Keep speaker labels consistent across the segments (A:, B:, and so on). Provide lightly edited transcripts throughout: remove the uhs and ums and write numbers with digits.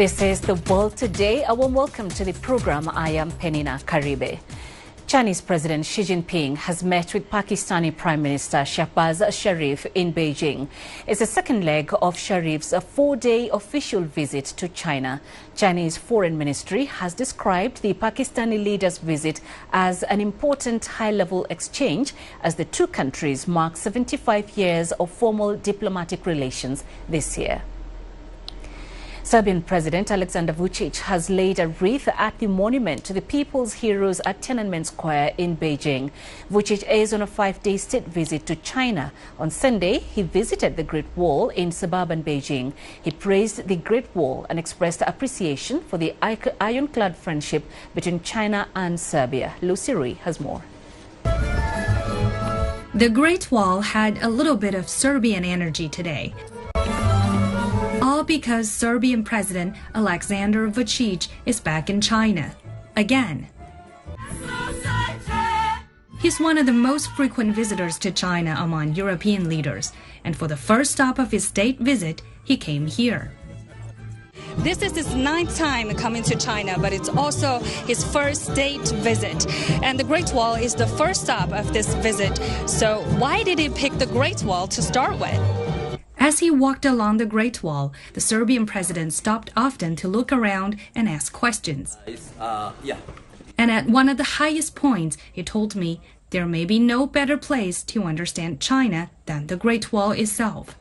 A: This is The World Today. A warm welcome to the program. I am Peninah, Karibe. Chinese President Xi Jinping has met with Pakistani Prime Minister Shehbaz Sharif in Beijing. It's the second leg of Sharif's four-day official visit to China. Chinese Foreign Ministry has described the Pakistani leader's visit as an important high-level exchange as the two countries mark 75 years of formal diplomatic relations this year. Serbian President Aleksandar Vučić has laid a wreath at the monument to the people's heroes at Tiananmen Square in Beijing. Vučić is on a 5-day state visit to China. On Sunday, he visited the Great Wall in suburban Beijing. He praised the Great Wall and expressed appreciation for the ironclad friendship between China and Serbia. Lucy Rui has more.
B: The Great Wall had a little bit of Serbian energy today. All because Serbian President Aleksandar Vučić is back in China again. He's one of the most frequent visitors to China among European leaders, and for the first stop of his state visit, he came here.
C: This is his 9th time coming to China, but it's also his first state visit. And the Great Wall is the first stop of this visit. So why did he pick the Great Wall to start with?
B: As he walked along the Great Wall, the Serbian president stopped often to look around and ask questions. And at one of the highest points, he told me there may be no better place to understand China than the Great Wall itself.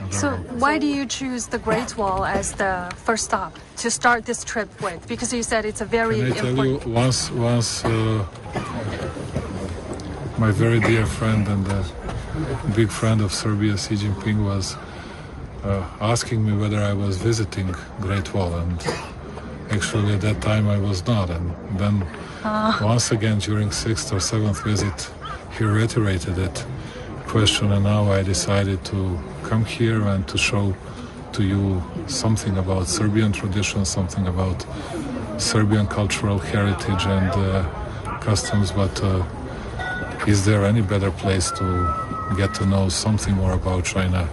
D: So why do you choose the Great Wall as the first stop to start this trip with? Because you said it's a very important...
E: Can I tell you, once my very dear friend and big friend of Serbia, Xi Jinping, was asking me whether I was visiting Great Wall, and actually at that time I was not. And then once again during 6th or 7th visit, he reiterated that question, and now I decided to come here and to show to you something about Serbian tradition, something about Serbian cultural heritage and customs, but is there any better place to get to know something more about China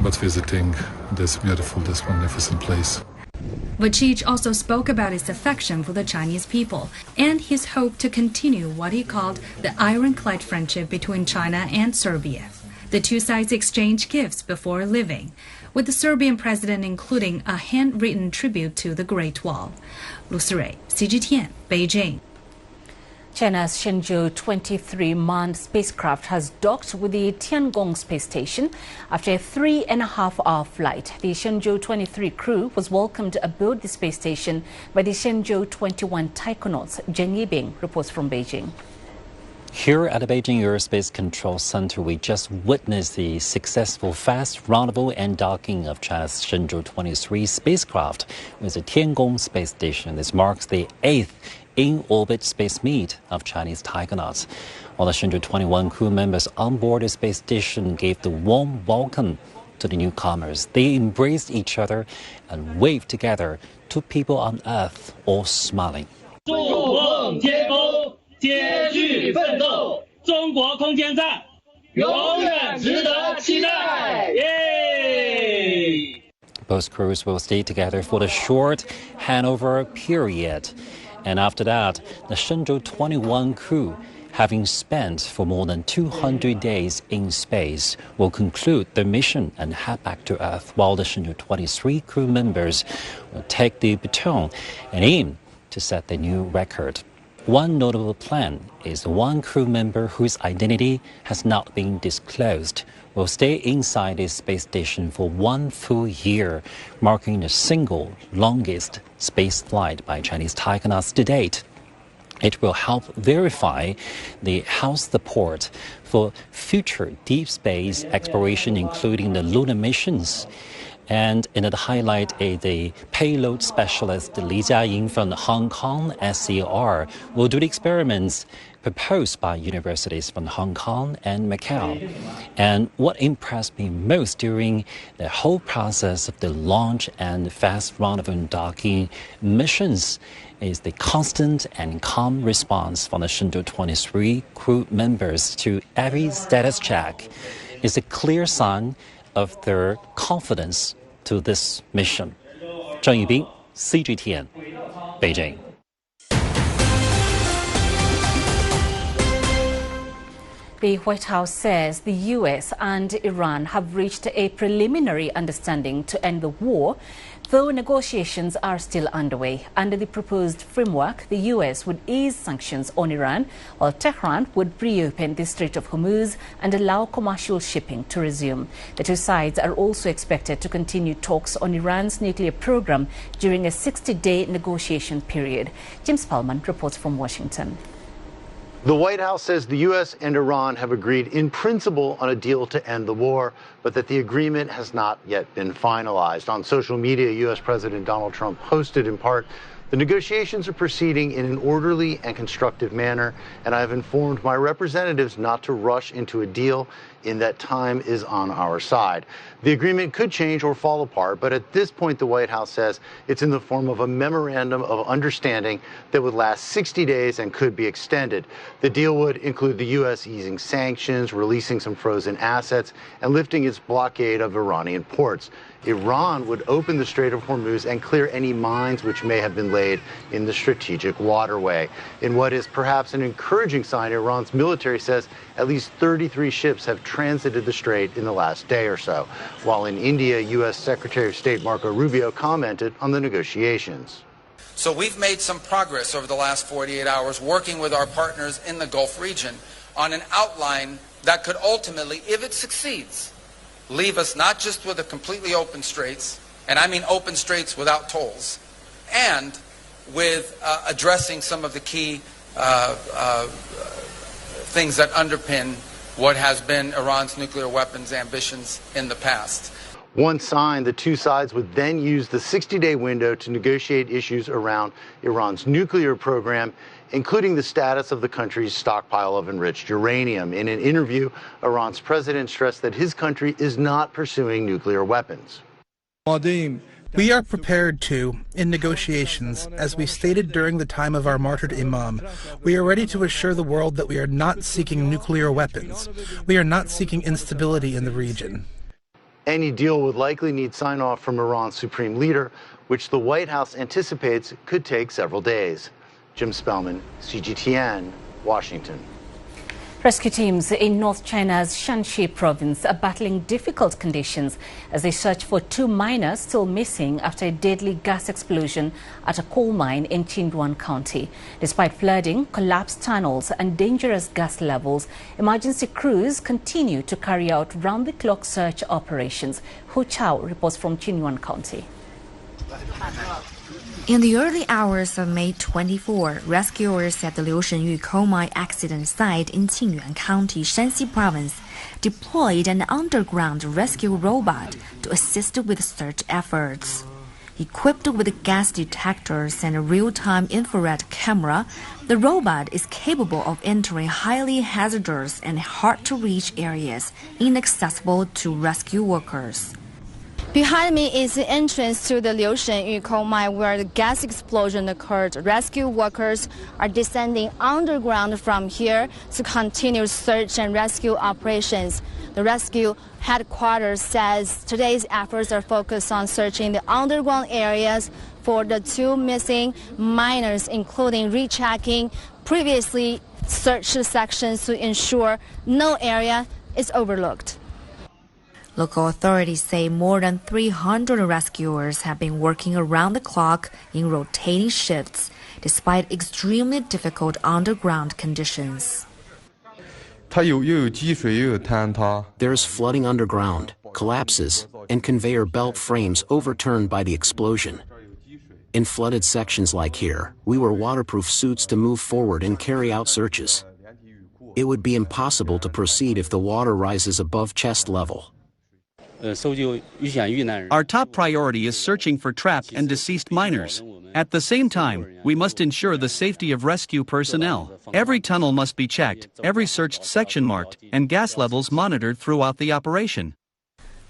E: but visiting this beautiful, this magnificent place?
B: Vučić also spoke about his affection for the Chinese people and his hope to continue what he called the ironclad friendship between China and Serbia. The two sides exchanged gifts before leaving, with the Serbian president including a handwritten tribute to the Great Wall. Lucy Rui, CGTN, Beijing.
A: China's Shenzhou 23 manned spacecraft has docked with the Tiangong space station after a 3.5-hour flight. The Shenzhou 23 crew was welcomed aboard the space station by the Shenzhou 21 taikonauts. Zheng Yibing reports from Beijing.
F: Here at the Beijing Aerospace Control Center, we just witnessed the successful fast rendezvous and docking of China's Shenzhou 23 spacecraft with the Tiangong space station. This marks the 8th in-orbit space meet of Chinese taikonauts. While the Shenzhou 21 crew members on board the space station gave the warm welcome to the newcomers. They embraced each other and waved together to people on Earth, all smiling.
G: Both
F: crews will stay together for the short handover period. And after that, the Shenzhou 21 crew, having spent for more than 200 days in space, will conclude their mission and head back to Earth, while the Shenzhou 23 crew members will take the baton and aim to set the new record. One notable plan is one crew member whose identity has not been disclosed will stay inside this space station for 1 full year, marking the single longest space flight by Chinese taikonauts to date. It will help verify the house support for future deep space exploration, including the lunar missions. And in the highlight, the payload specialist Li Jiaying from Hong Kong SCR will do the experiments proposed by universities from Hong Kong and Macau. And what impressed me most during the whole process of the launch and fast rendezvous and docking missions is the constant and calm response from the Shenzhou 23 crew members to every status check. It's a clear sign of their confidence to this mission. Zheng Yibing, CGTN, Beijing.
A: The White House says the U.S. and Iran have reached a preliminary understanding to end the war, though negotiations are still underway. Under the proposed framework, the U.S. would ease sanctions on Iran, while Tehran would reopen the Strait of Hormuz and allow commercial shipping to resume. The two sides are also expected to continue talks on Iran's nuclear program during a 60-day negotiation period. Jim Spellman reports from Washington.
G: The White House says the U.S. and Iran have agreed in principle on a deal to end the war, but that the agreement has not yet been finalized. On social media, U.S. President Donald Trump posted in part, "The negotiations are proceeding in an orderly and constructive manner, and I have informed my representatives not to rush into a deal in that time is on our side." The agreement could change or fall apart, but at this point, the White House says it's in the form of a memorandum of understanding that would last 60 days and could be extended. The deal would include the U.S. easing sanctions, releasing some frozen assets, and lifting its blockade of Iranian ports. Iran would open the Strait of Hormuz and clear any mines which may have been laid in the strategic waterway. In what is perhaps an encouraging sign, Iran's military says at least 33 ships have transited the strait in the last day or so. While in India, U.S. Secretary of State Marco Rubio commented on the negotiations.
H: So we've made some progress over the last 48 hours working with our partners in the Gulf region on an outline that could ultimately, if it succeeds, leave us not just with a completely open straits, and I mean open straits without tolls, and with addressing some of the key things that underpin what has been Iran's nuclear weapons ambitions in the past.
G: Once signed, the two sides would then use the 60-day window to negotiate issues around Iran's nuclear program, including the status of the country's stockpile of enriched uranium. In an interview, Iran's president stressed that his country is not pursuing nuclear weapons.
I: We are prepared to, in negotiations, as we stated during the time of our martyred imam, we are ready to assure the world that we are not seeking nuclear weapons. We are not seeking instability in the region.
G: Any deal would likely need sign-off from Iran's supreme leader, which the White House anticipates could take several days. Jim Spellman, CGTN, Washington.
A: Rescue teams in North China's Shanxi province are battling difficult conditions as they search for two miners still missing after a deadly gas explosion at a coal mine in Qingyuan County. Despite flooding, collapsed tunnels and dangerous gas levels, emergency crews continue to carry out round-the-clock search operations. Hu Chao reports from Qingyuan County.
J: In the early hours of May 24, rescuers at the Liu Shenyu coal mine accident site in Qingyuan County, Shanxi Province, deployed an underground rescue robot to assist with search efforts. Equipped with gas detectors and a real-time infrared camera, the robot is capable of entering highly hazardous and hard-to-reach areas inaccessible to rescue workers.
K: Behind me is the entrance to the Liu Shenyu coal mine where the gas explosion occurred. Rescue workers are descending underground from here to continue search and rescue operations. The rescue headquarters says today's efforts are focused on searching the underground areas for the two missing miners, including rechecking previously searched sections to ensure no area is overlooked.
J: Local authorities say more than 300 rescuers have been working around the clock in rotating shifts, despite extremely difficult underground conditions.
L: There is flooding underground, collapses, and conveyor belt frames overturned by the explosion. In flooded sections like here, we wear waterproof suits to move forward and carry out searches. It would be impossible to proceed if the water rises above chest level.
M: Our top priority is searching for trapped and deceased miners. At the same time, we must ensure the safety of rescue personnel. Every tunnel must be checked, every searched section marked, and gas levels monitored throughout the operation.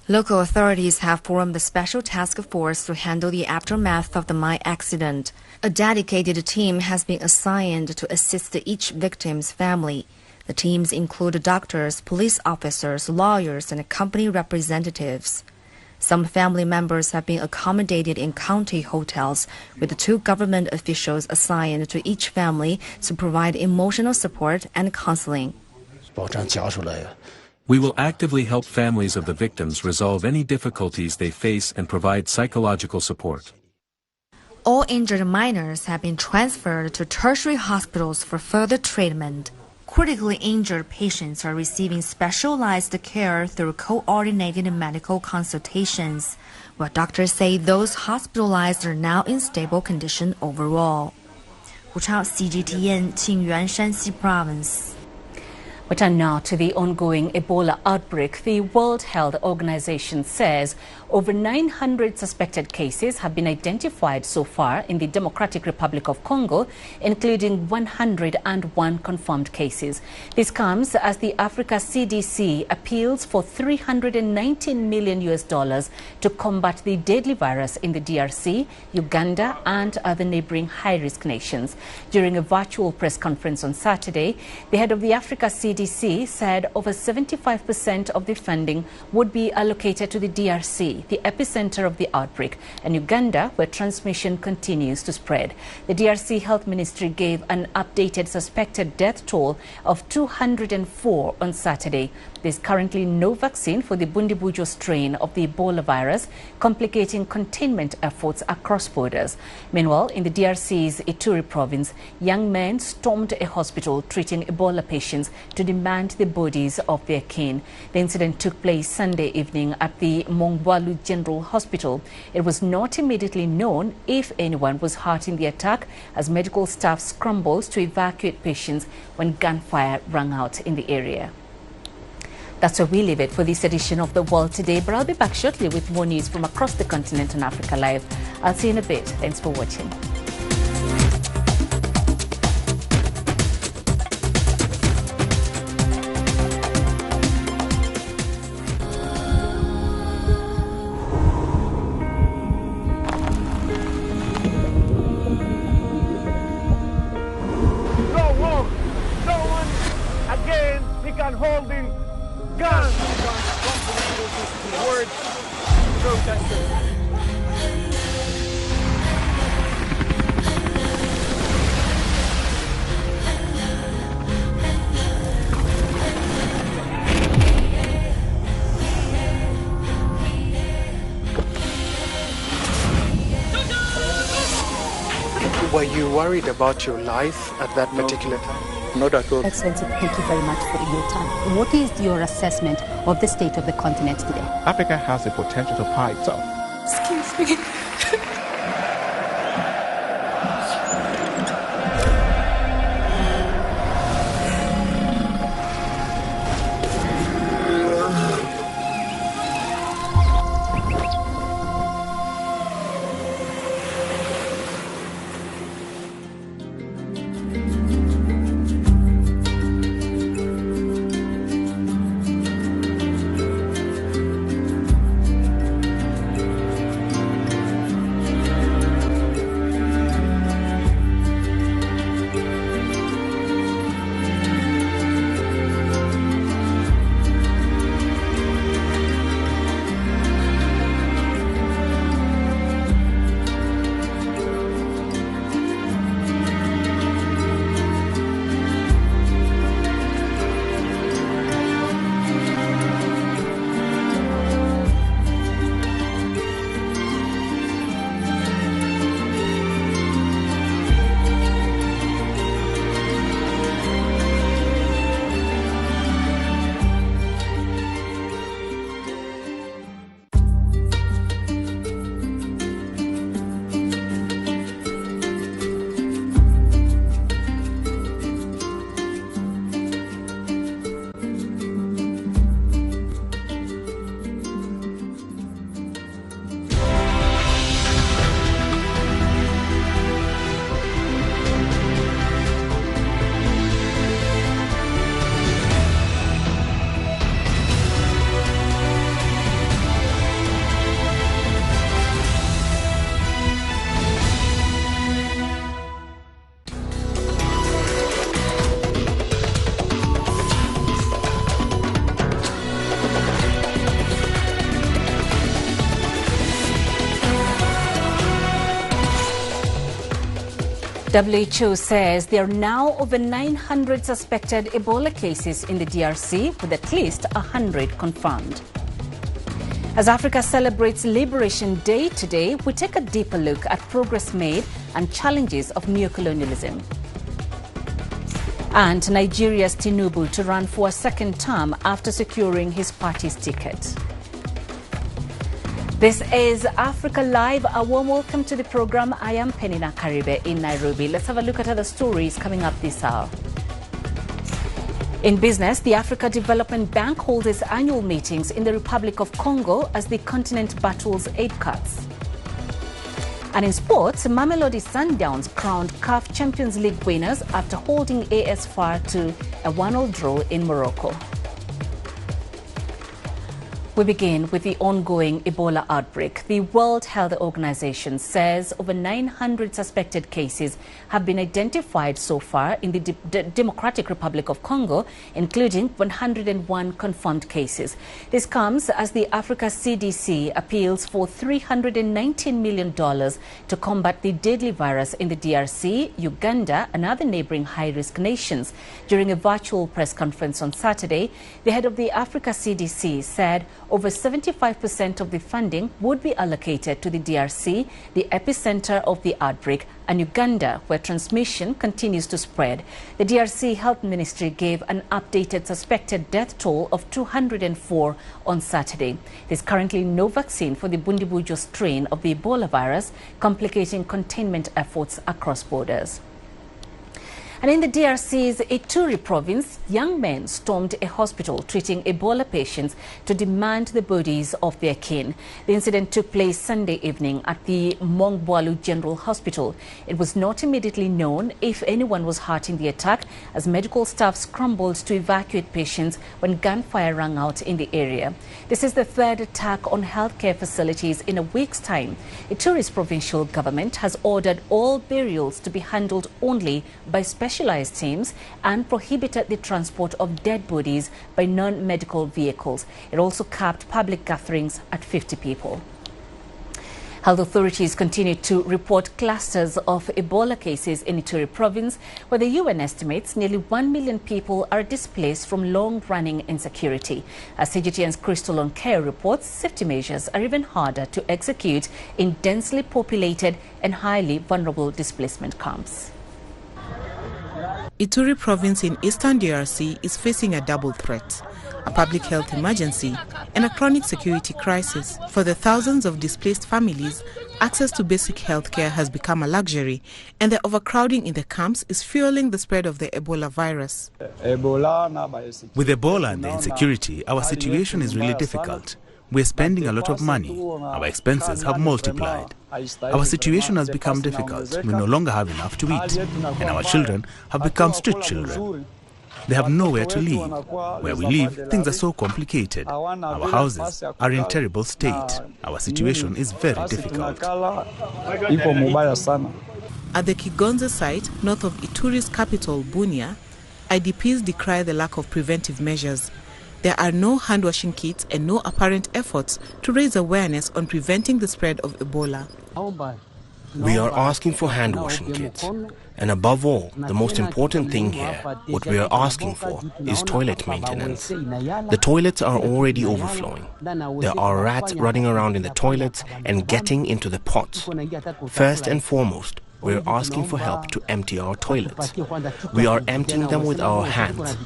J: Local authorities have formed a special task force to handle the aftermath of the mine accident. A dedicated team has been assigned to assist each victim's family. The teams include doctors, police officers, lawyers, and company representatives. Some family members have been accommodated in county hotels, with 2 government officials assigned to each family to provide emotional support and counseling.
N: We will actively help families of the victims resolve any difficulties they face and provide psychological support.
J: All injured minors have been transferred to tertiary hospitals for further treatment. Critically injured patients are receiving specialized care through coordinated medical consultations, while doctors say those hospitalized are now in stable condition overall. 胡超 CGTN 庆元山西 Province.
A: We turn now to the ongoing Ebola outbreak. The World Health Organization says over 900 suspected cases have been identified so far in the Democratic Republic of Congo, including 101 confirmed cases. This comes as the Africa CDC appeals for $319 million to combat the deadly virus in the DRC, Uganda and other neighboring high-risk nations. During a virtual press conference on Saturday, the head of the Africa CDC said over 75% of the funding would be allocated to the DRC, the epicenter of the outbreak, and Uganda, where transmission continues to spread. The DRC Health Ministry gave an updated suspected death toll of 204 on Saturday. There's currently no vaccine for the Bundibujo strain of the Ebola virus, complicating containment efforts across borders. Meanwhile, in the DRC's Ituri province, young men stormed a hospital treating Ebola patients to demand the bodies of their kin. The incident took place Sunday evening at the Mongwalu General Hospital. It was not immediately known if anyone was hurt in the attack, as medical staff scrambled to evacuate patients when gunfire rang out in the area. That's where we leave it for this edition of The World Today, but I'll be back shortly with more news from across the continent on Africa Live. I'll see you in a bit. Thanks for watching.
O: Holding guns. Words protesters.
I: Were you worried about your life at that particular time?
O: Not at all.
P: Excellency, thank you very much for your time. What is your assessment of the state of the continent today?
O: Africa has the potential to power itself.
P: Excuse me.
A: WHO says there are now over 900 suspected Ebola cases in the DRC, with at least 100 confirmed. As Africa celebrates Liberation Day today, we take a deeper look at progress made and challenges of neocolonialism. And Nigeria's Tinubu to run for a second term after securing his party's ticket. This is Africa Live. A warm welcome to the program. I am Peninah Karibe in Nairobi. Let's have a look at other stories coming up this hour. In business, the Africa Development Bank holds its annual meetings in the Republic of Congo as the continent battles aid cuts. And in sports, Mamelodi Sundowns crowned CAF Champions League winners after holding AS FAR to a 1-1 draw in Morocco. We begin with the ongoing Ebola outbreak. The World Health Organization says over 900 suspected cases have been identified so far in the Democratic Republic of Congo, including 101 confirmed cases. This comes as the Africa CDC appeals for $319 million to combat the deadly virus in the DRC, Uganda, and other neighboring high-risk nations. During a virtual press conference on Saturday, the head of the Africa CDC said over 75% of the funding would be allocated to the DRC, the epicenter of the outbreak, and Uganda, where transmission continues to spread. The DRC Health Ministry gave an updated suspected death toll of 204 on Saturday. There's currently no vaccine for the Bundibujo strain of the Ebola virus, complicating containment efforts across borders. And in the DRC's Ituri province, young men stormed a hospital treating Ebola patients to demand the bodies of their kin. The incident took place Sunday evening at the Mongboalu General Hospital. It was not immediately known if anyone was hurt in the attack, as medical staff scrambled to evacuate patients when gunfire rang out in the area. This is the third attack on healthcare facilities in a week's time. Ituri's provincial government has ordered all burials to be handled only by specialized teams and prohibited the transport of dead bodies by non-medical vehicles. It also capped public gatherings at 50 people. Health authorities continue to report clusters of Ebola cases in Ituri province, where the UN estimates nearly 1 million people are displaced from long-running insecurity. As CGTN's Crystal Onkeo reports, safety measures are even harder to execute in densely populated and highly vulnerable displacement camps.
Q: Ituri province in eastern DRC is facing a double threat: a public health emergency and a chronic security crisis. For the thousands of displaced families, access to basic health care has become a luxury, and the overcrowding in the camps is fueling the spread of the Ebola virus.
R: With Ebola and the insecurity, our situation is really difficult. We're spending a lot of money. Our expenses have multiplied. Our situation has become difficult. We no longer have enough to eat, and our children have become street children. They have nowhere to live. Where we live, things are so complicated. Our houses are in terrible state. Our situation is very difficult.
Q: At the Kigonze site, north of Ituri's capital, Bunia, IDPs decry the lack of preventive measures. There are no hand-washing kits and no apparent efforts to raise awareness on preventing the spread of Ebola.
S: We are asking for hand-washing kits. And above all, the most important thing here, what we are asking for, is toilet maintenance. The toilets are already overflowing. There are rats running around in the toilets and getting into the pots. First and foremost, we are asking for help to empty our toilets. We are emptying them with our hands.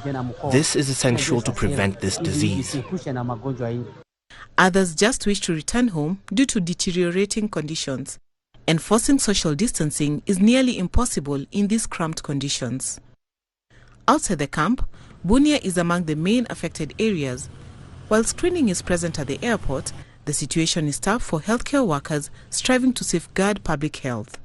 S: This is essential to prevent this disease.
Q: Others just wish to return home due to deteriorating conditions. Enforcing social distancing is nearly impossible in these cramped conditions. Outside the camp, Bunia is among the main affected areas. While screening is present at the airport, the situation is tough for healthcare workers striving to safeguard public health.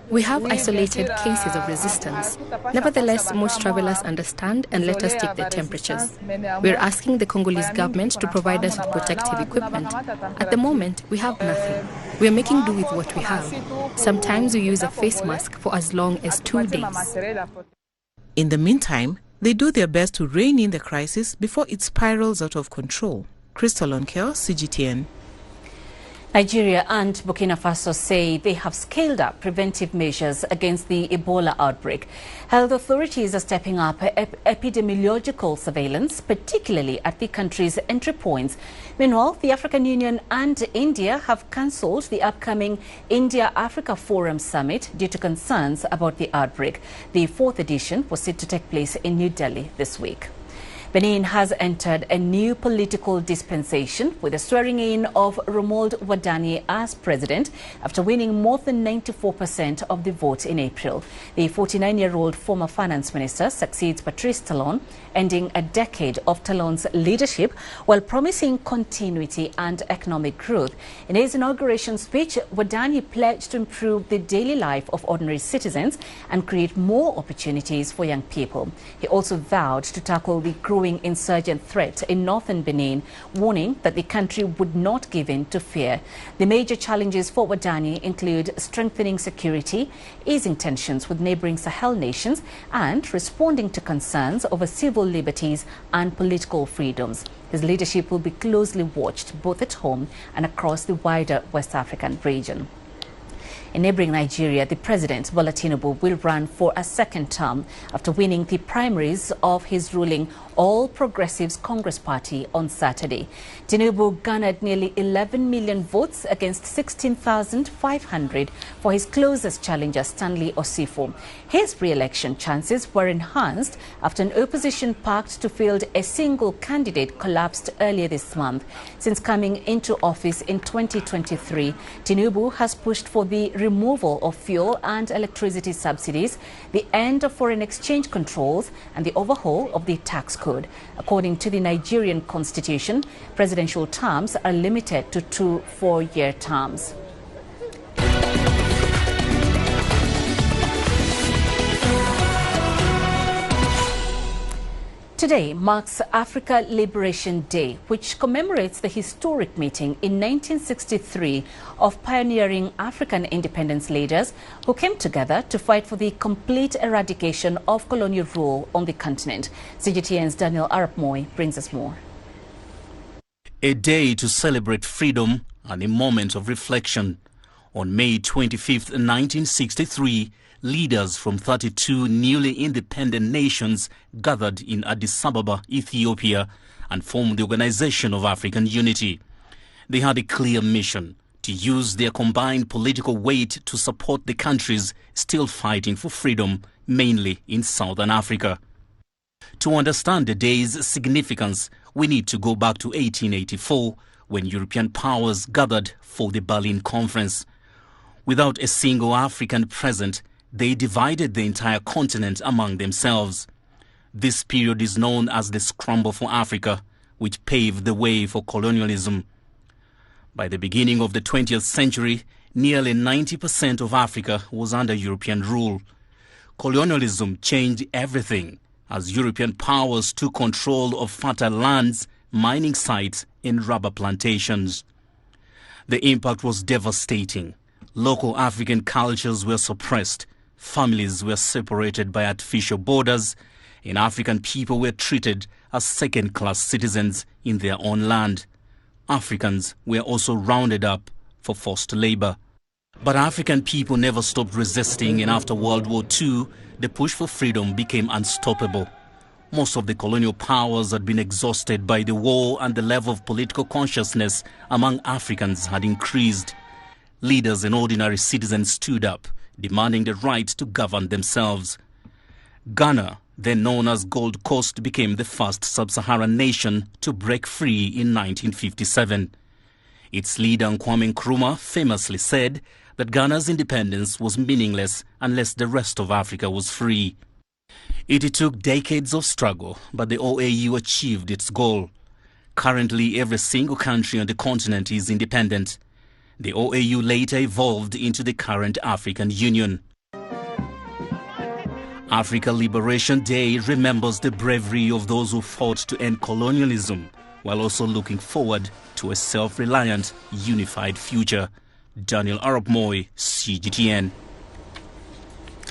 T: We have isolated cases of resistance. Nevertheless, most travelers understand and let us take their temperatures. We are asking the Congolese government to provide us with protective equipment. At the moment, we have nothing. We are making do with what we have. Sometimes we use a face mask for as long as 2 days.
Q: In the meantime, they do their best to rein in the crisis before it spirals out of control. Crystal Onkeo, CGTN.
A: Nigeria and Burkina Faso say they have scaled up preventive measures against the Ebola outbreak. Health authorities are stepping up epidemiological surveillance, particularly at the country's entry points. Meanwhile, the African Union and India have cancelled the upcoming India-Africa Forum Summit due to concerns about the outbreak. The fourth edition was set to take place in New Delhi this week. Benin has entered a new political dispensation with the swearing in of Romuald Wadani as president after winning more than 94% of the vote in April. The 49-year-old former finance minister succeeds Patrice Talon, ending a decade of Talon's leadership while promising continuity and economic growth. In his inauguration speech, Wadani pledged to improve the daily life of ordinary citizens and create more opportunities for young people. He also vowed to tackle the growing insurgent threat in northern Benin, warning that the country would not give in to fear. The major challenges for Wadani include strengthening security, easing tensions with neighboring Sahel nations, and responding to concerns over civil liberties and political freedoms. His leadership will be closely watched both at home and across the wider West African region. In neighboring Nigeria, the president, Bola Tinubu, will run for a second term after winning the primaries of his ruling All Progressives Congress Party on Saturday. Tinubu garnered nearly 11 million votes against 16,500 for his closest challenger, Stanley Osifo. His re-election chances were enhanced after an opposition pact to field a single candidate collapsed earlier this month. Since coming into office in 2023, Tinubu has pushed for the removal of fuel and electricity subsidies, the end of foreign exchange controls, and the overhaul of the tax code. According to the Nigerian constitution, presidential terms are limited to 2 4-year terms. Today marks Africa Liberation Day, which commemorates the historic meeting in 1963 of pioneering African independence leaders who came together to fight for the complete eradication of colonial rule on the continent. CGTN's Daniel Arap Moy brings us more.
U: A day to celebrate freedom and a moment of reflection. On May 25, 1963, leaders from 32 newly independent nations gathered in Addis Ababa, Ethiopia, and formed the Organization of African Unity. They had a clear mission: to use their combined political weight to support the countries still fighting for freedom, mainly in Southern Africa. To understand the day's significance, we need to go back to 1884, when European powers gathered for the Berlin Conference. Without a single African present, they divided the entire continent among themselves. This period is known as the Scramble for Africa, which paved the way for colonialism. By the beginning of the 20th century, nearly 90% of Africa was under European rule. Colonialism changed everything as European powers took control of fertile lands, mining sites, and rubber plantations. The impact was devastating. Local African cultures were suppressed. Families were separated by artificial borders, and African people were treated as second-class citizens in their own land. Africans were also rounded up for forced labor. But African people never stopped resisting, and after World War II, the push for freedom became unstoppable. Most of the colonial powers had been exhausted by the war, and the level of political consciousness among Africans had increased. Leaders and ordinary citizens stood up, demanding the right to govern themselves. Ghana, then known as Gold Coast, became the first sub-Saharan nation to break free in 1957. Its leader, Kwame Nkrumah, famously said that Ghana's independence was meaningless unless the rest of Africa was free. It took decades of struggle, but the OAU achieved its goal. Currently, every single country on the continent is independent. The OAU later evolved into the current African Union. Africa Liberation Day remembers the bravery of those who fought to end colonialism, while also looking forward to a self-reliant, unified future. Daniel Arap Moy, CGTN.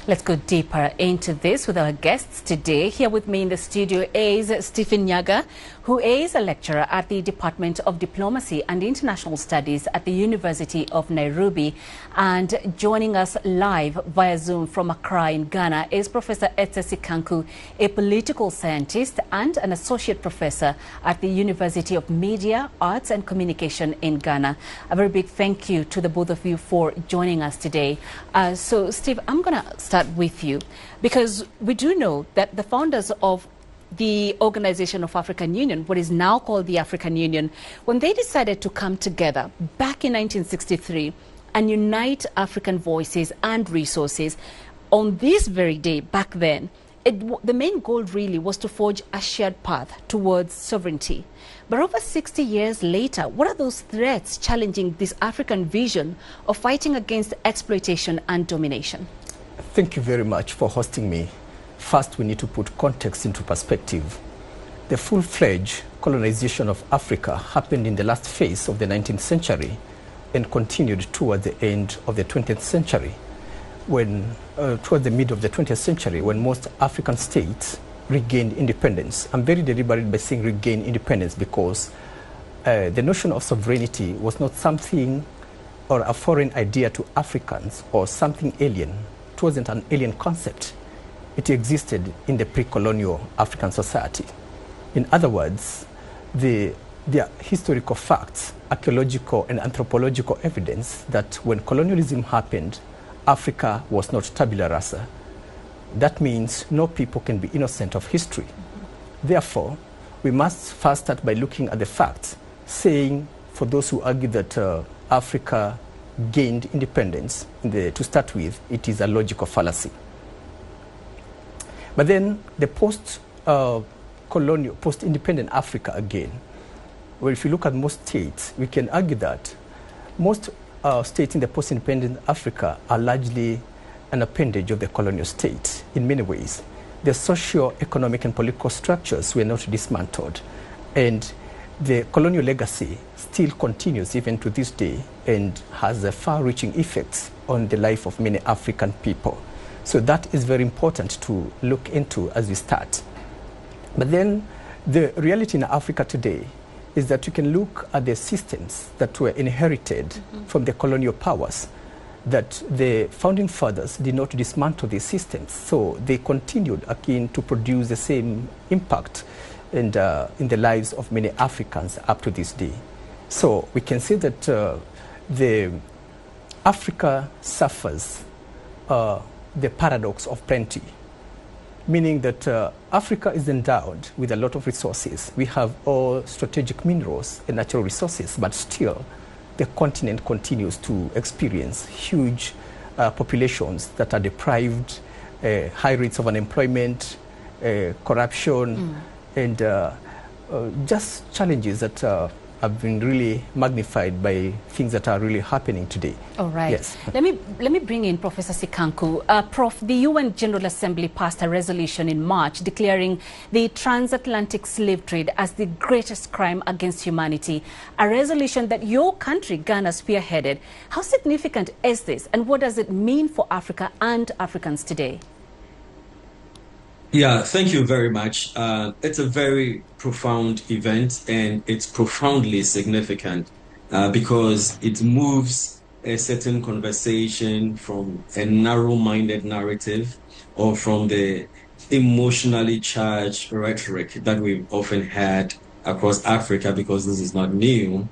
A: Let's go deeper into this with our guests today. Here with me in the studio is Stephen Nyaga, who is a lecturer at the Department of Diplomacy and International Studies at the University of Nairobi. And joining us live via Zoom from Accra in Ghana is Professor Etse Sikanku, a political scientist and an associate professor at the University of Media, Arts and Communication in Ghana. A very big thank you to the both of you for joining us today. So, Steve, I'm going to start with you, because we do know that the founders of the Organization of African Union, what is now called the African Union, when they decided to come together back in 1963 and unite African voices and resources on this very day back then, the main goal really was to forge a shared path towards sovereignty. But over 60 years later, what are those threats challenging this African vision of fighting against exploitation and domination?
C: Thank you very much for hosting me. First, we need to put context into perspective. The full-fledged colonization of Africa happened in the last phase of the 19th century and continued towards the end of the 20th century. Towards the middle of the 20th century, when most African states regained independence. I'm very deliberate by saying regain independence because the notion of sovereignty was not something or a foreign idea to Africans or something alien. It wasn't an alien concept. It existed in the pre-colonial African society. In other words, there are historical facts, archaeological and anthropological evidence that when colonialism happened, Africa was not tabula rasa. That means no people can be innocent of history. Therefore, we must first start by looking at the facts, saying for those who argue that Africa gained independence to start with, it is a logical fallacy. But then the post-colonial, post-independent Africa again, well, if you look at most states, we can argue that most states in the post-independent Africa are largely an appendage of the colonial state in many ways. The socio-economic and political structures were not dismantled, and the colonial legacy still continues even to this day and has a far-reaching effects on the life of many African people. So that is very important to look into as we start. But then the reality in Africa today is that you can look at the systems that were inherited from the colonial powers, that the founding fathers did not dismantle these systems. So they continued again to produce the same impact in the lives of many Africans up to this day. So we can say that Africa suffers the paradox of plenty, meaning that Africa is endowed with a lot of resources. We have all strategic minerals and natural resources, but still the continent continues to experience huge populations that are deprived, high rates of unemployment, corruption, and just challenges that have been really magnified by things that are really happening today.
A: All right.
C: Yes.
A: Let me bring in Professor Sikanku. Prof, the UN General Assembly passed a resolution in March declaring the transatlantic slave trade as the greatest crime against humanity, a resolution that your country, Ghana, spearheaded. How significant is this, and what does it mean for Africa and Africans today?
V: Yeah, thank you very much. It's a very profound event, and it's profoundly significant because it moves a certain conversation from a narrow-minded narrative or from the emotionally charged rhetoric that we've often had across Africa, because this is not new,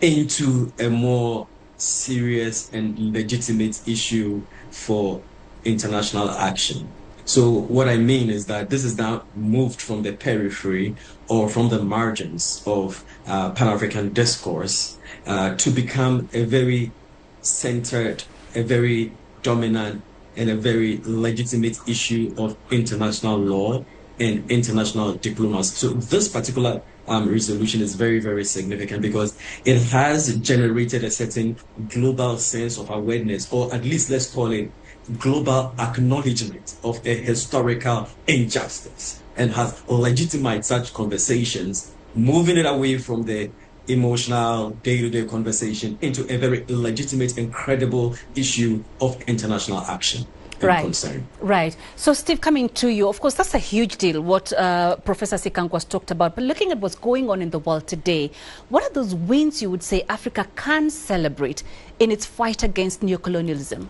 V: into a more serious and legitimate issue for international action. So what I mean is that this is now moved from the periphery or from the margins of Pan-African discourse to become a very centered, a very dominant, and a very legitimate issue of international law and international diplomacy. So this particular resolution is very, very significant because it has generated a certain global sense of awareness, or at least let's call it global acknowledgement of a historical injustice, and has legitimized such conversations, moving it away from the emotional day-to-day conversation into a very legitimate and credible issue of international action. and concern.
A: Right. So, Steve, coming to you, of course, that's a huge deal, what Professor Sikanku has talked about. But looking at what's going on in the world today, what are those wins you would say Africa can celebrate in its fight against neocolonialism?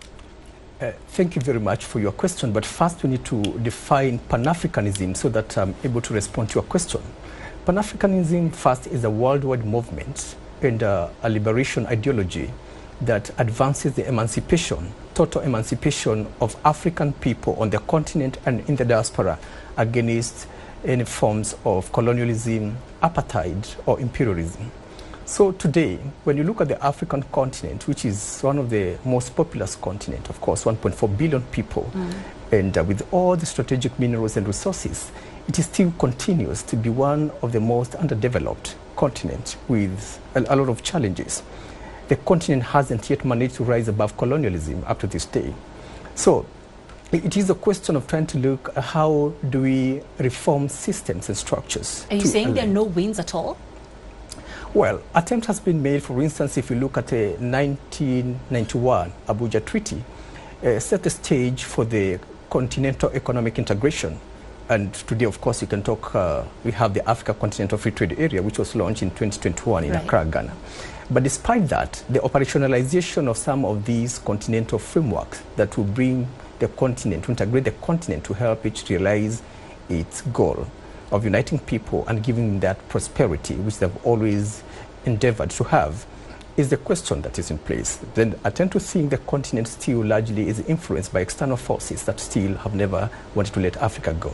C: Thank you very much for your question. But first, we need to define Pan-Africanism so that I'm able to respond to your question. Pan-Africanism, first, is a worldwide movement and a liberation ideology that advances the emancipation, total emancipation of African people on the continent and in the diaspora against any forms of colonialism, apartheid, or imperialism. So today, when you look at the African continent, which is one of the most populous continents, of course, 1.4 billion people, and with all the strategic minerals and resources, it still continues to be one of the most underdeveloped continents with a lot of challenges. The continent hasn't yet managed to rise above colonialism up to this day. So it is a question of trying to look at how do we reform systems and structures.
A: Are you saying there are no wins at all?
C: Well, attempt has been made. For instance, if you look at the 1991 Abuja Treaty, set the stage for the continental economic integration. And today, of course, you can talk, we have the Africa Continental Free Trade Area, which was launched in 2021 in Accra, Ghana. But despite that, the operationalization of some of these continental frameworks that will bring the continent, to integrate the continent to help it realize its goal of uniting people and giving them that prosperity which they've always endeavored to have, is the question that is in place. Then I tend to think the continent still largely is influenced by external forces that still have never wanted to let Africa go.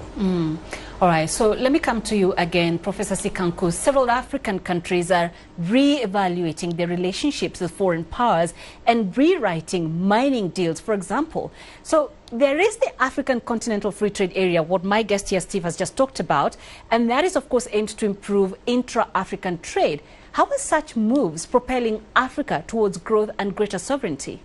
A: All right, so let me come to you again, Professor Sikanku. Several African countries are re-evaluating their relationships with foreign powers and rewriting mining deals, for example. So there is the African Continental Free Trade Area, what my guest here, Steve, has just talked about, and that is, of course, aimed to improve intra-African trade. How are such moves propelling Africa towards growth and greater sovereignty?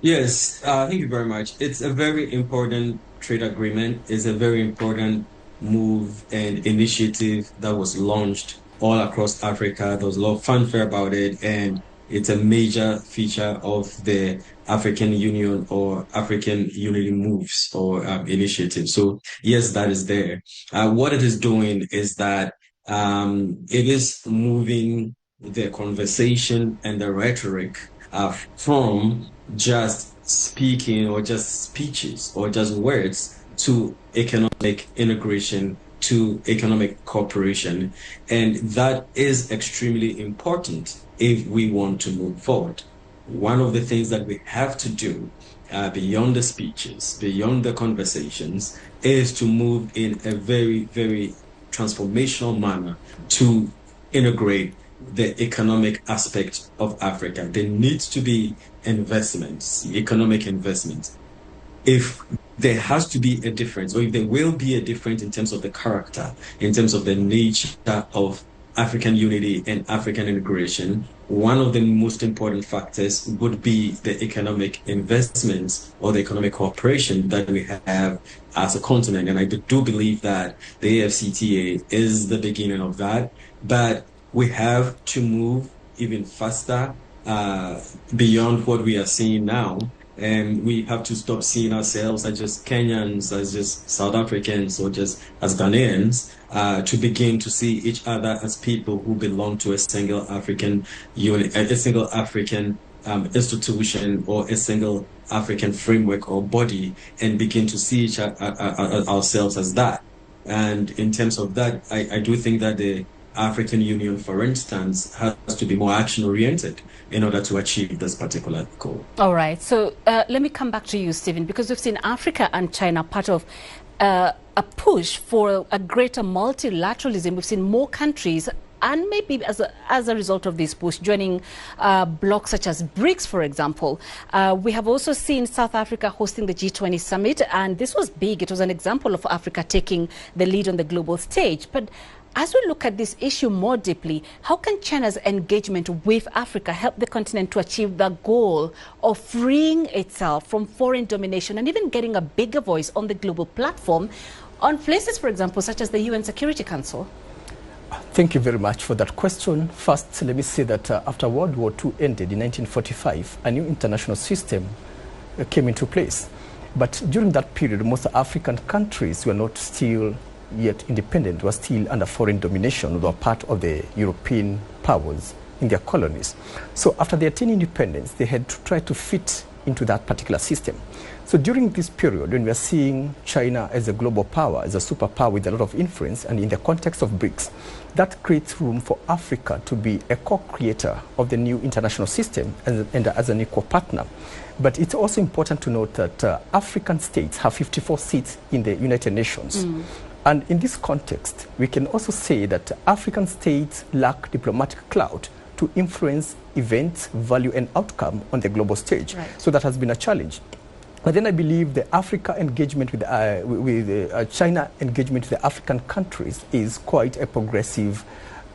V: Yes, thank you very much. It's a very important trade agreement. It's a very important move and initiative that was launched all across Africa. There was a lot of fanfare about it, and it's a major feature of the African Union or African Unity moves or initiatives. So yes, that is there. What it is doing is that it is moving the conversation and the rhetoric from just speaking or just speeches or just words to economic integration, to economic cooperation. And that is extremely important if we want to move forward. One of the things that we have to do beyond the speeches, beyond the conversations, is to move in a very, very transformational manner to integrate the economic aspect of Africa. There needs to be investments, economic investments. If there has to be a difference, or if there will be a difference in terms of the character, in terms of the nature of African unity and African integration, one of the most important factors would be the economic investments or the economic cooperation that we have as a continent. And I do believe that the AfCFTA is the beginning of that. But we have to move even faster beyond what we are seeing now. And we have to stop seeing ourselves as just Kenyans, as just South Africans, or just as Ghanaians, to begin to see each other as people who belong to a single African unit, a single African institution, or a single African framework or body, and begin to see ourselves as that. And in terms of that, I do think that the African Union, for instance, has to be more action-oriented in order to achieve this particular goal.
A: All right. So let me come back to you, Stephen, because we've seen Africa and China part of a push for a greater multilateralism. We've seen more countries, and maybe as a result of this push, joining blocs such as BRICS, for example. We have also seen South Africa hosting the G20 summit, and this was big. It was an example of Africa taking the lead on the global stage. But as we look at this issue more deeply, how can China's engagement with Africa help the continent to achieve the goal of freeing itself from foreign domination and even getting a bigger voice on the global platform on places, for example, such as the UN Security Council?
C: Thank you very much for that question. First, let me say that after World War II ended in 1945, a new international system came into place. But during that period, most African countries were not still yet independent, were still under foreign domination, they were part of the European powers in their colonies. So after they attained independence, they had to try to fit into that particular system. So during this period, when we are seeing China as a global power, as a superpower with a lot of influence, and in the context of BRICS, that creates room for Africa to be a co-creator of the new international system and as an equal partner. But it's also important to note that African states have 54 seats in the United Nations. And in this context, we can also say that African states lack diplomatic clout to influence events, value, and outcome on the global stage.
A: Right.
C: So that has been a challenge. But then I believe the Africa engagement with China engagement with the African countries is quite a progressive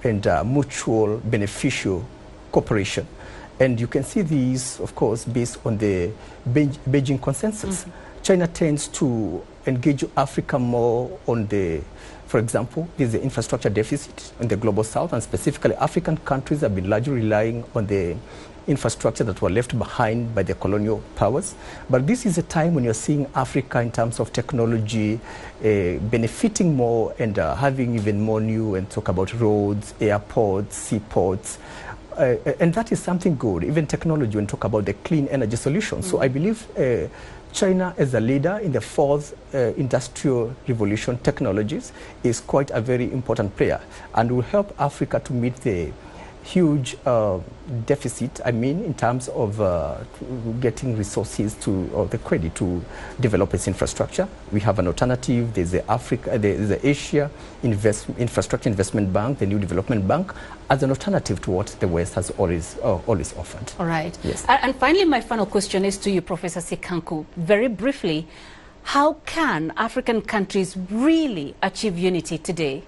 C: and mutual beneficial cooperation. And you can see these, of course, based on the Beijing consensus. China tends to engage Africa more on the, for example, there's the infrastructure deficit in the global south, and specifically African countries have been largely relying on the infrastructure that were left behind by the colonial powers. But this is a time when you're seeing Africa in terms of technology benefiting more and having even more new, and talk about roads, airports, seaports. And that is something good, even technology, when talk about the clean energy solutions. So I believe China as a leader in the fourth industrial revolution technologies is quite a very important player, and will help Africa to meet the huge deficit, in terms of getting resources or the credit to develop its infrastructure. We have an alternative. There's the Asia Infrastructure Investment Bank, the New Development Bank, as an alternative to what the West has always offered.
A: All right.
C: Yes.
A: And finally, my final question is to you, Professor Sikanku. Very briefly, how can African countries really achieve unity today?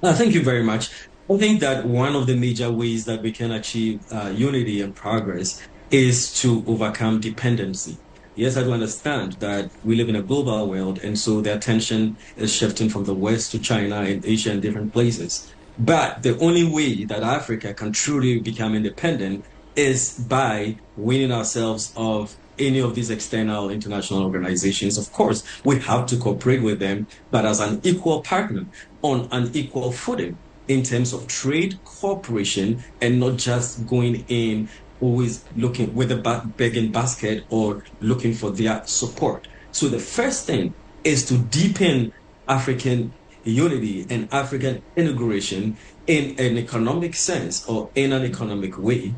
V: Thank you very much. I think that one of the major ways that we can achieve unity and progress is to overcome dependency. Yes, I do understand that we live in a global world, and so the attention is shifting from the West to China and Asia and different places. But the only way that Africa can truly become independent is by winning ourselves of any of these external international organizations. Of course, we have to cooperate with them, but as an equal partner on an equal footing, in terms of trade, cooperation, and not just going in always looking with a begging basket or looking for their support. So the first thing is to deepen African unity and African integration in an economic sense or in an economic way.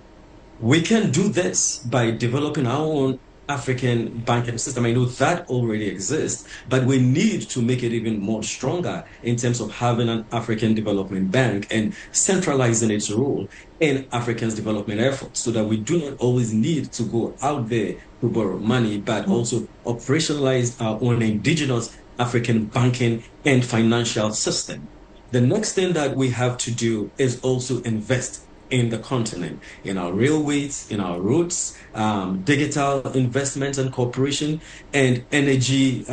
V: We can do this by developing our own African banking system. I know that already exists, but we need to make it even more stronger in terms of having an African Development Bank and centralizing its role in Africa's development efforts, so that we do not always need to go out there to borrow money, but also operationalize our own indigenous African banking and financial system. The next thing that we have to do is also invest in the continent, in our railways, in our roads, digital investments and cooperation, and energy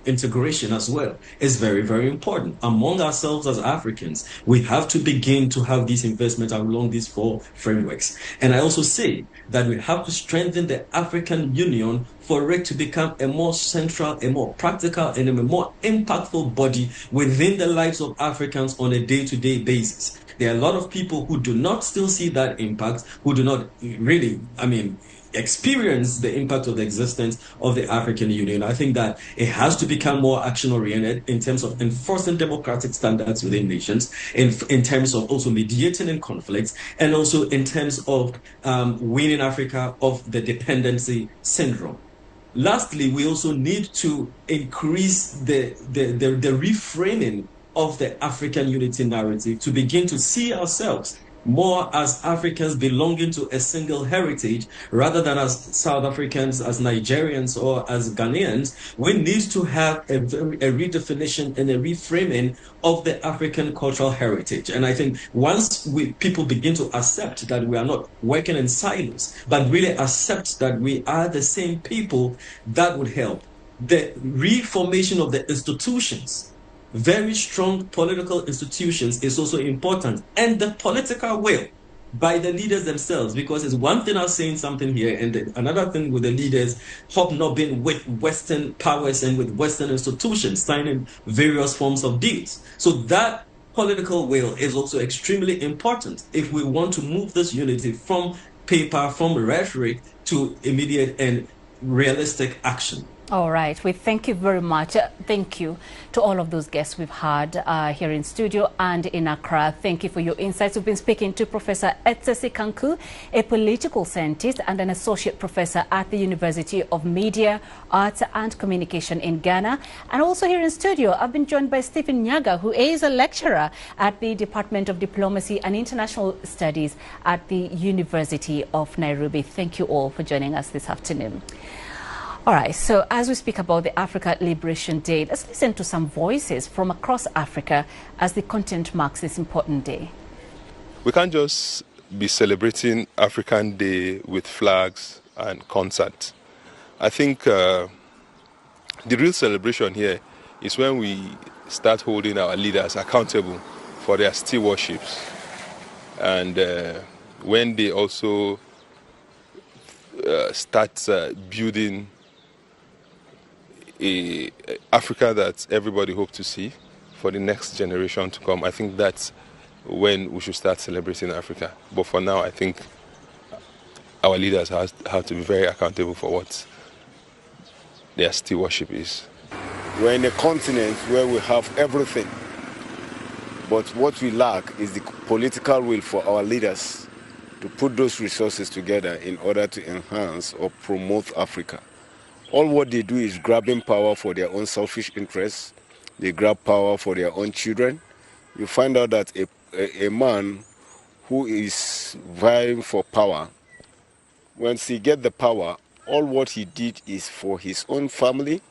V: integration as well is very, very important. Among ourselves as Africans, we have to begin to have these investments along these four frameworks. And I also say that we have to strengthen the African Union for it to become a more central, a more practical, and a more impactful body within the lives of Africans on a day-to-day basis. There are a lot of people who do not still see that impact, who do not really, experience the impact of the existence of the African Union. I think that it has to become more action-oriented in terms of enforcing democratic standards within nations, in terms of also mediating in conflicts, and also in terms of weaning Africa of the dependency syndrome. Lastly, we also need to increase the reframing of the African unity narrative to begin to see ourselves more as Africans belonging to a single heritage rather than as South Africans, as Nigerians, or as Ghanaians. We need to have a redefinition and a reframing of the African cultural heritage. And I think once people begin to accept that we are not working in silos, but really accept that we are the same people, that would help. The reformation of the institutions, very strong political institutions, is also important, and the political will by the leaders themselves, because it's one thing us saying something here, and another thing with the leaders hobnobbing with Western powers and with Western institutions, signing various forms of deals. So that political will is also extremely important if we want to move this unity from paper, from rhetoric to immediate and realistic action.
A: All right. We thank you very much. Thank you to all of those guests we've had here in studio and in Accra. Thank you for your insights. We've been speaking to Professor Etsesi Kanku, a political scientist and an associate professor at the University of Media, Arts and Communication in Ghana. And also here in studio, I've been joined by Stephen Nyaga, who is a lecturer at the Department of Diplomacy and International Studies at the University of Nairobi. Thank you all for joining us this afternoon. All right, so as we speak about the Africa Liberation Day, let's listen to some voices from across Africa as the continent marks this important day.
D: We can't just be celebrating African Day with flags and concerts. I think the real celebration here is when we start holding our leaders accountable for their stewardships, and when they also start building Africa that everybody hopes to see for the next generation to come. I think that's when we should start celebrating Africa. But for now, I think our leaders have to be very accountable for what their stewardship is.
E: We're in a continent where we have everything, but what we lack is the political will for our leaders to put those resources together in order to enhance or promote Africa. All what they do is grabbing power for their own selfish interests. They grab power for their own children. You find out that a man who is vying for power, once he gets the power, all what he did is for his own family,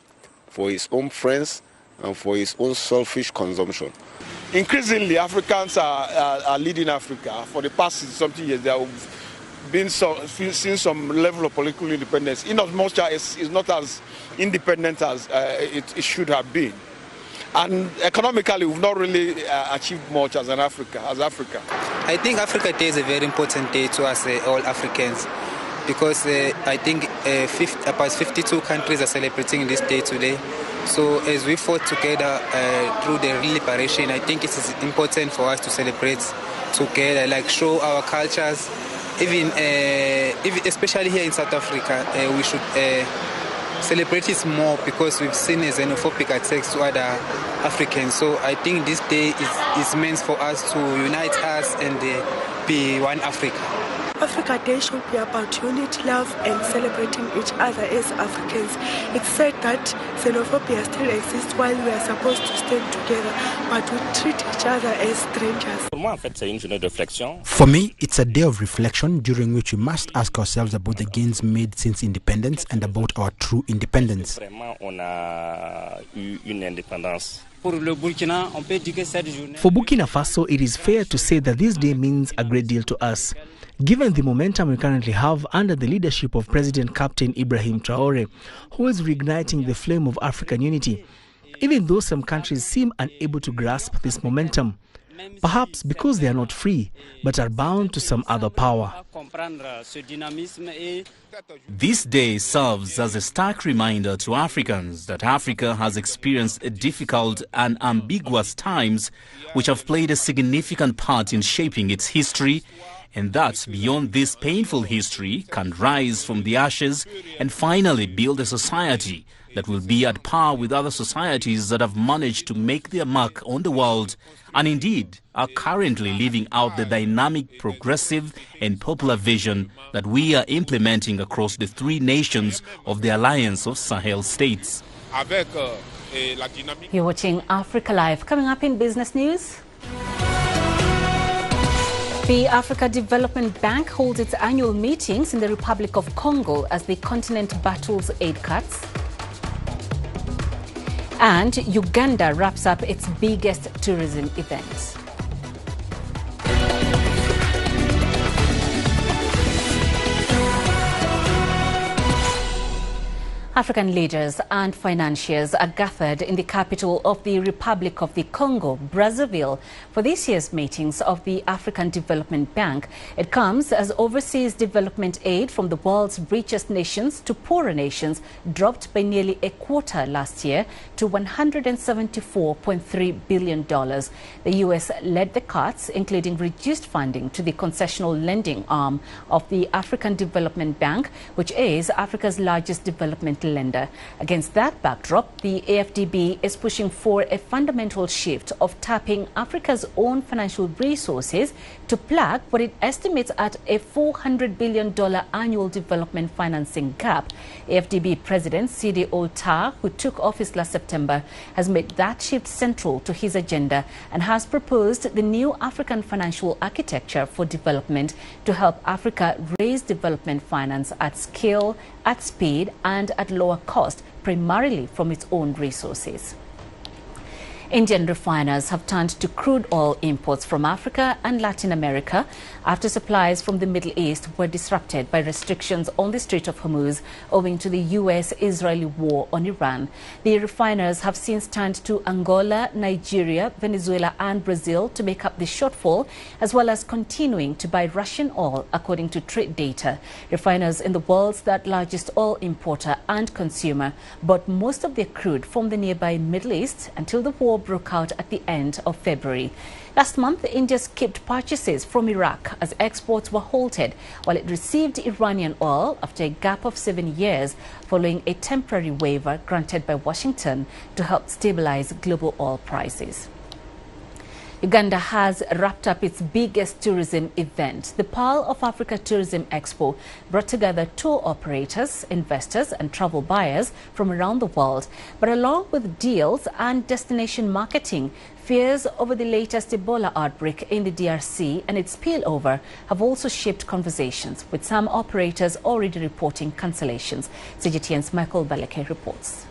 E: for his own friends, and for his own selfish consumption.
O: Increasingly, Africans are leading Africa. For the past something years, they have been seen some level of political independence. In as much as it's not as independent as it should have been. And economically, we've not really achieved much as Africa.
W: I think Africa Day is a very important day to us, all Africans, because I think about 52 countries are celebrating this day today. So as we fought together through the liberation, I think it is important for us to celebrate together, like show our cultures. Even especially here in South Africa, we should celebrate it more because we've seen xenophobic attacks to other Africans. So I think this day is meant for us to unite us and be one Africa.
X: Africa Day should be about unity, love, and celebrating each other as Africans. It's said that xenophobia still exists while we are supposed to stand together, but we treat each other as strangers.
Y: For me, it's a day of reflection during which we must ask ourselves about the gains made since independence and about our true independence. For Burkina Faso, it is fair to say that this day means a great deal to us. Given the momentum we currently have under the leadership of President Captain Ibrahim Traore, who is reigniting the flame of African unity, even though some countries seem unable to grasp this momentum, perhaps because they are not free, but are bound to some other power.
U: This day serves as a stark reminder to Africans that Africa has experienced difficult and ambiguous times which have played a significant part in shaping its history, and that beyond this painful history can rise from the ashes and finally build a society that will be at par with other societies that have managed to make their mark on the world and indeed are currently living out the dynamic, progressive and popular vision that we are implementing across the three nations of the Alliance of Sahel States.
A: You're watching Africa Live. Coming up in business news, the Africa Development Bank holds its annual meetings in the Republic of Congo as the continent battles aid cuts. And Uganda wraps up its biggest tourism event. African leaders and financiers are gathered in the capital of the Republic of the Congo, Brazzaville, for this year's meetings of the African Development Bank. It comes as overseas development aid from the world's richest nations to poorer nations dropped by nearly a quarter last year to $174.3 billion. The U.S. led the cuts, including reduced funding to the concessional lending arm of the African Development Bank, which is Africa's largest development lender. Against that backdrop, the AFDB is pushing for a fundamental shift of tapping Africa's own financial resources to plug what it estimates at a $400 billion annual development financing gap. AFDB President Sidi Ould-Tah, who took office last September, has made that shift central to his agenda and has proposed the new African financial architecture for development to help Africa raise development finance at scale, at speed and at lower cost, primarily from its own resources. Indian refiners have turned to crude oil imports from Africa and Latin America after supplies from the Middle East were disrupted by restrictions on the Strait of Hormuz owing to the US-Israeli war on Iran. The refiners have since turned to Angola, Nigeria, Venezuela and Brazil to make up the shortfall, as well as continuing to buy Russian oil, according to trade data. Refiners in the world's third largest oil importer and consumer bought most of their crude from the nearby Middle East until the war broke out at the end of February. Last month, India skipped purchases from Iraq as exports were halted, while it received Iranian oil after a gap of 7 years following a temporary waiver granted by Washington to help stabilize global oil prices. Uganda has wrapped up its biggest tourism event. The Pearl of Africa Tourism Expo brought together tour operators, investors and travel buyers from around the world. But along with deals and destination marketing, fears over the latest Ebola outbreak in the DRC and its spillover have also shaped conversations, with some operators already reporting cancellations. CGTN's Michael Baleke reports.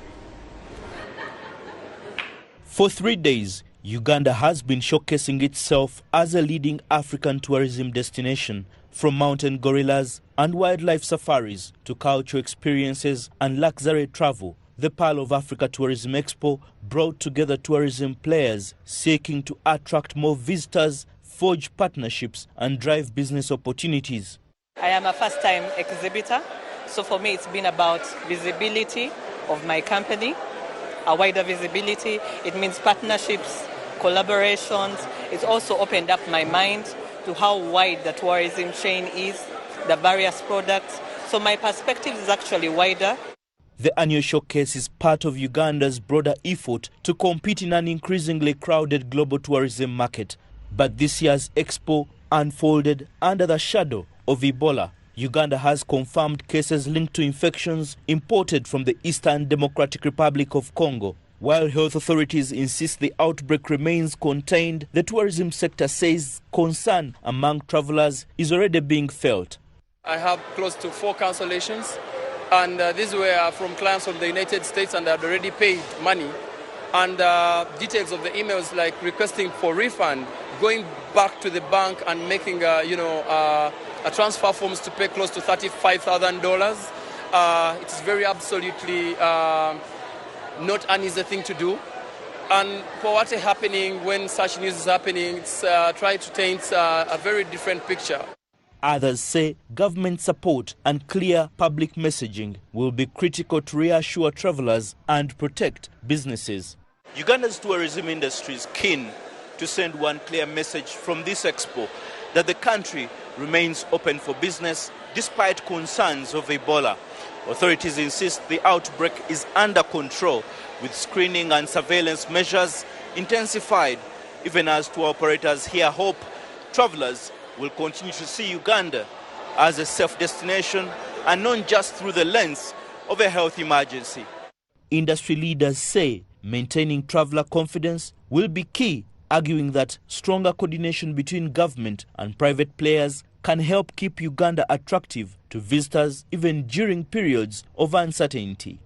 B: For 3 days, Uganda has been showcasing itself as a leading African tourism destination, from mountain gorillas and wildlife safaris to cultural experiences and luxury travel. The Pearl of Africa Tourism Expo brought together tourism players seeking to attract more visitors, forge partnerships and drive business opportunities.
F: I am a first-time exhibitor, so for me it's been about visibility of my company, a wider visibility. It means partnerships, collaborations. It's also opened up my mind to how wide the tourism chain is, the various products. So my perspective is actually wider.
B: The annual showcase is part of Uganda's broader effort to compete in an increasingly crowded global tourism market. But this year's expo unfolded under the shadow of Ebola. Uganda has confirmed cases linked to infections imported from the Eastern Democratic Republic of Congo. While health authorities insist the outbreak remains contained, the tourism sector says concern among travelers is already being felt.
G: I have close to 4 cancellations, and these were from clients from the United States, and they had already paid money. And details of the emails, like requesting for refund, going back to the bank and making a transfer forms to pay close to $35,000. It's very absolutely not an easy thing to do. And for what is happening when such news is happening, it's try to paint a very different picture.
B: Others say government support and clear public messaging will be critical to reassure travelers and protect businesses. Uganda's tourism industry is keen to send one clear message from this expo, that the country remains open for business despite concerns of Ebola. Authorities insist the outbreak is under control, with screening and surveillance measures intensified. Even as tour operators here hope travelers will continue to see Uganda as a safe destination and not just through the lens of a health emergency. Industry leaders say maintaining traveler confidence will be key, arguing that stronger coordination between government and private players can help keep Uganda attractive to visitors even during periods of uncertainty.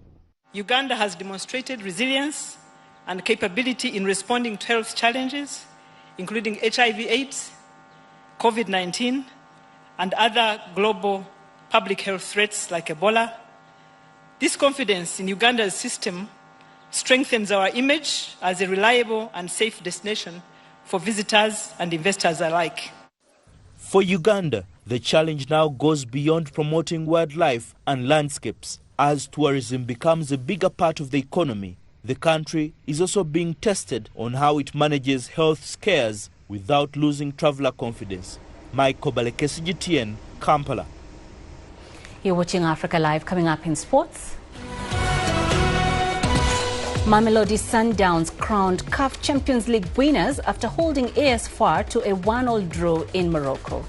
F: Uganda has demonstrated resilience and capability in responding to health challenges, including HIV/AIDS, COVID-19, and other global public health threats like Ebola.
H: This confidence in Uganda's system strengthens our image as a reliable and safe destination for visitors and investors alike.
B: For Uganda, the challenge now goes beyond promoting wildlife and landscapes. As tourism becomes a bigger part of the economy, the country is also being tested on how it manages health scares without losing traveller confidence. Mike Kobaleke, CGTN, Kampala.
A: You're watching Africa Live. Coming up in sports. Mamelodi Sundowns crowned CAF Champions League winners after holding AS FAR to a 1-1 draw in Morocco.